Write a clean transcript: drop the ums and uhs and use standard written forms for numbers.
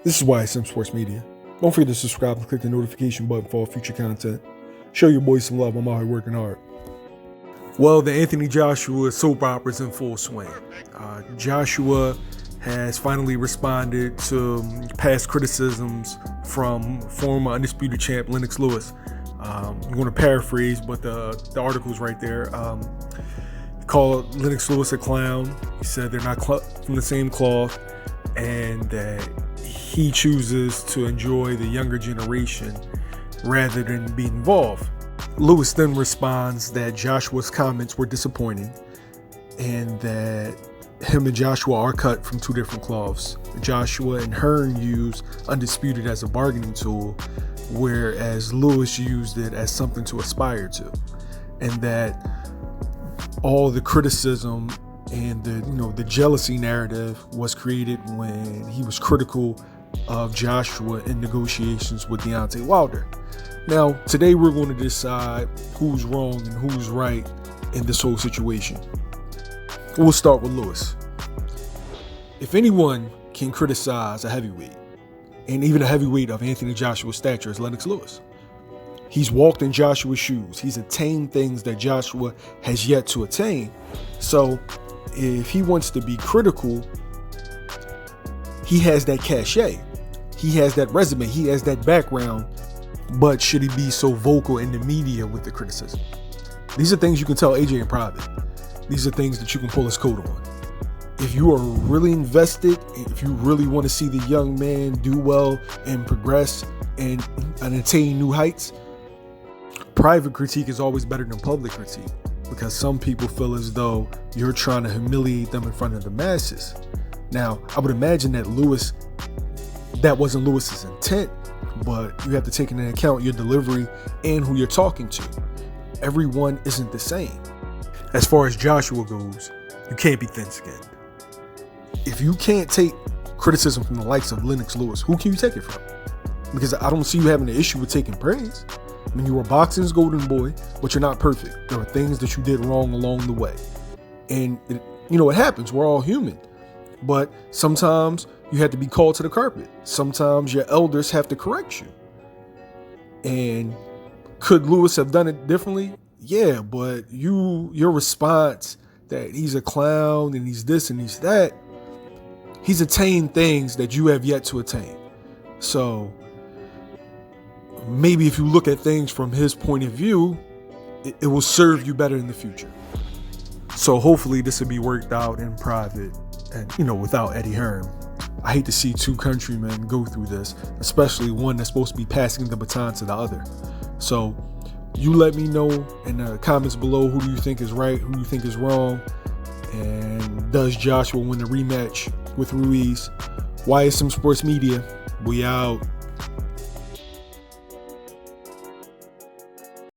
This is YSM Sports Media. Don't forget to subscribe and click the notification button for all future content. Show your boys some love. I'm out here working hard. Well, the Anthony Joshua soap opera is in full swing. Joshua has finally responded to past criticisms from former undisputed champ Lennox Lewis. I'm going to paraphrase, but the article's right there. He called Lennox Lewis a clown. He said they're not from the same cloth, and that he chooses to enjoy the younger generation rather than be involved. Lewis then responds that Joshua's comments were disappointing and that him and Joshua are cut from two different cloths. Joshua and Hearn used Undisputed as a bargaining tool, whereas Lewis used it as something to aspire to, and that all the criticism and the jealousy narrative was created when he was critical of Joshua in negotiations with Deontay Wilder. Now, today we're going to decide who's wrong and who's right in this whole situation. We'll start with Lewis. If anyone can criticize a heavyweight, and even a heavyweight of Anthony Joshua's stature, is Lennox Lewis. He's walked in Joshua's shoes. He's attained things that Joshua has yet to attain. So if he wants to be critical, he has that cachet. He has that resume. He has that background. But should he be so vocal in the media with the criticism? These are things you can tell AJ in private. These are things that you can pull his coat on. If you are really invested, if you really want to see the young man do well and progress and attain new heights, private critique is always better than public critique, because some people feel as though you're trying to humiliate them in front of the masses. Now, I would imagine that that wasn't Lewis's intent, but you have to take into account your delivery and who you're talking to. Everyone isn't the same. As far as Joshua goes, you can't be thin-skinned. If you can't take criticism from the likes of Lennox Lewis, who can you take it from? Because I don't see you having an issue with taking praise. I mean, you were boxing's golden boy, but you're not perfect. There are things that you did wrong along the way. And it happens. We're all human. But sometimes you have to be called to the carpet. Sometimes your elders have to correct you. And could Lewis have done it differently? Yeah, but your response that he's a clown and he's this and he's that, he's attained things that you have yet to attain. So maybe if you look at things from his point of view, it will serve you better in the future. So hopefully this will be worked out in private and, without Eddie Hearn. I hate to see two countrymen go through this, especially one that's supposed to be passing the baton to the other. So you let me know in the comments below, who do you think is right, who do you think is wrong, and does Joshua win the rematch with Ruiz? YSM Sports Media, we out.